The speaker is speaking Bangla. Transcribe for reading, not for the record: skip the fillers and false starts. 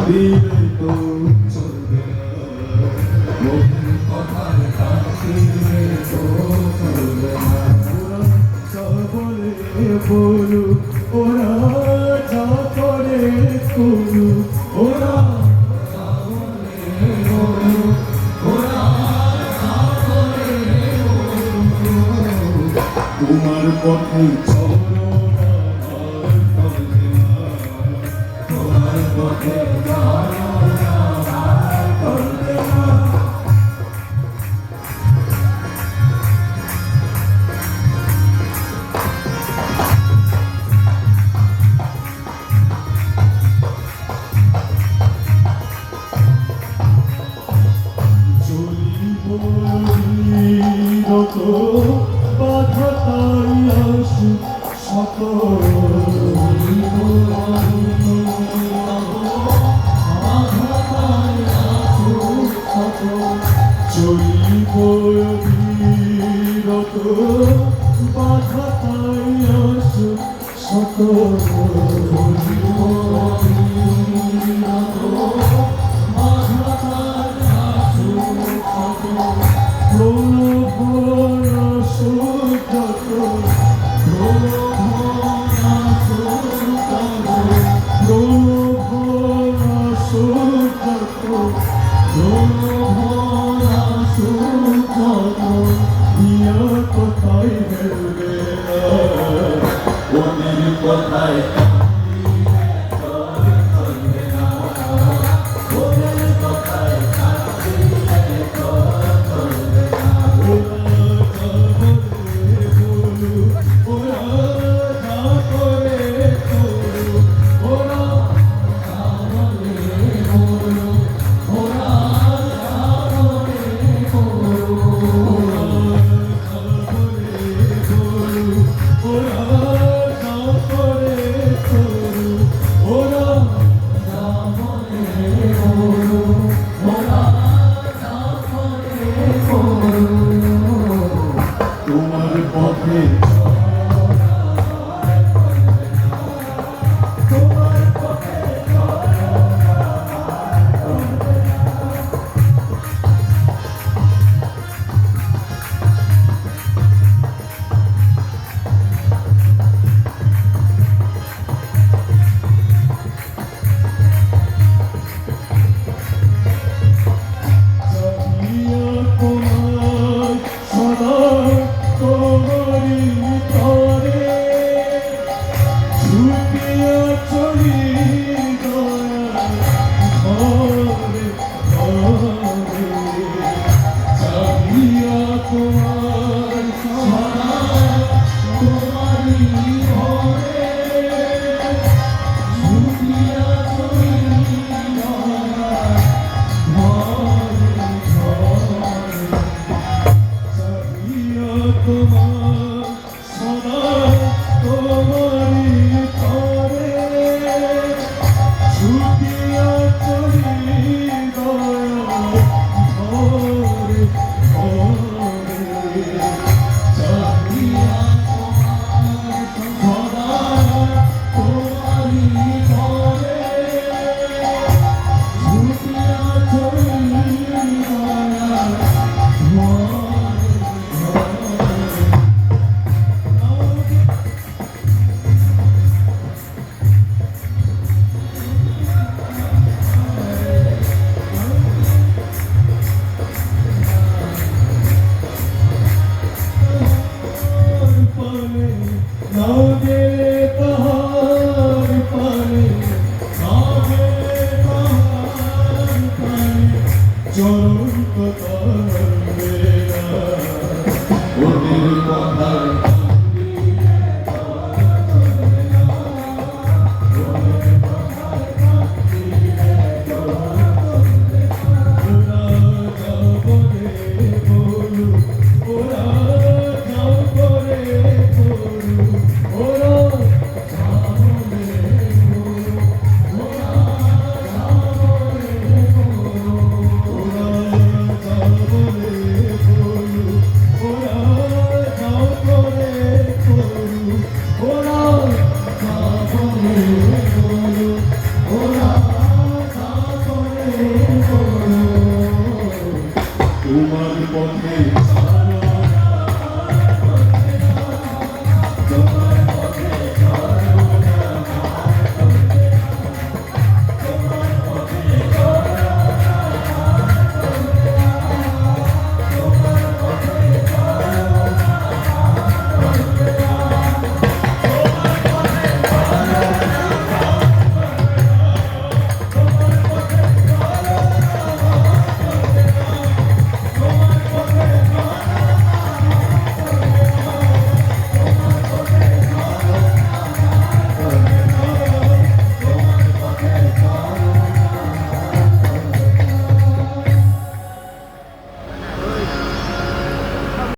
দিলে তো চলবে না, মুখের কথায় দিলে তো চলবে না। ওরা যা বলে বলুক, ওরা যা করে করুক, ওরা যা বলে বলুক, ওরা যা করে করুক, তোমার পথে চলো না, আর চলবে না। তোমার পথে চলো না, আর চলবে না। যত বাধা তাই আসুক শত, চলিব বিরত বাধা তাই আসুক শত, কোথায় ফেলবে না, ওদের কোথায় চলবে না, ওদের কোথায় চলবে না। ওরা যা করে বলুক, ওরা যা করে বলুক, ওরা যা করে বলুক, ওরা যা করে করুক, ওরা যা করে বলুক, ওরা যা করে করুক, তোমার পথে তোমার পথে পথে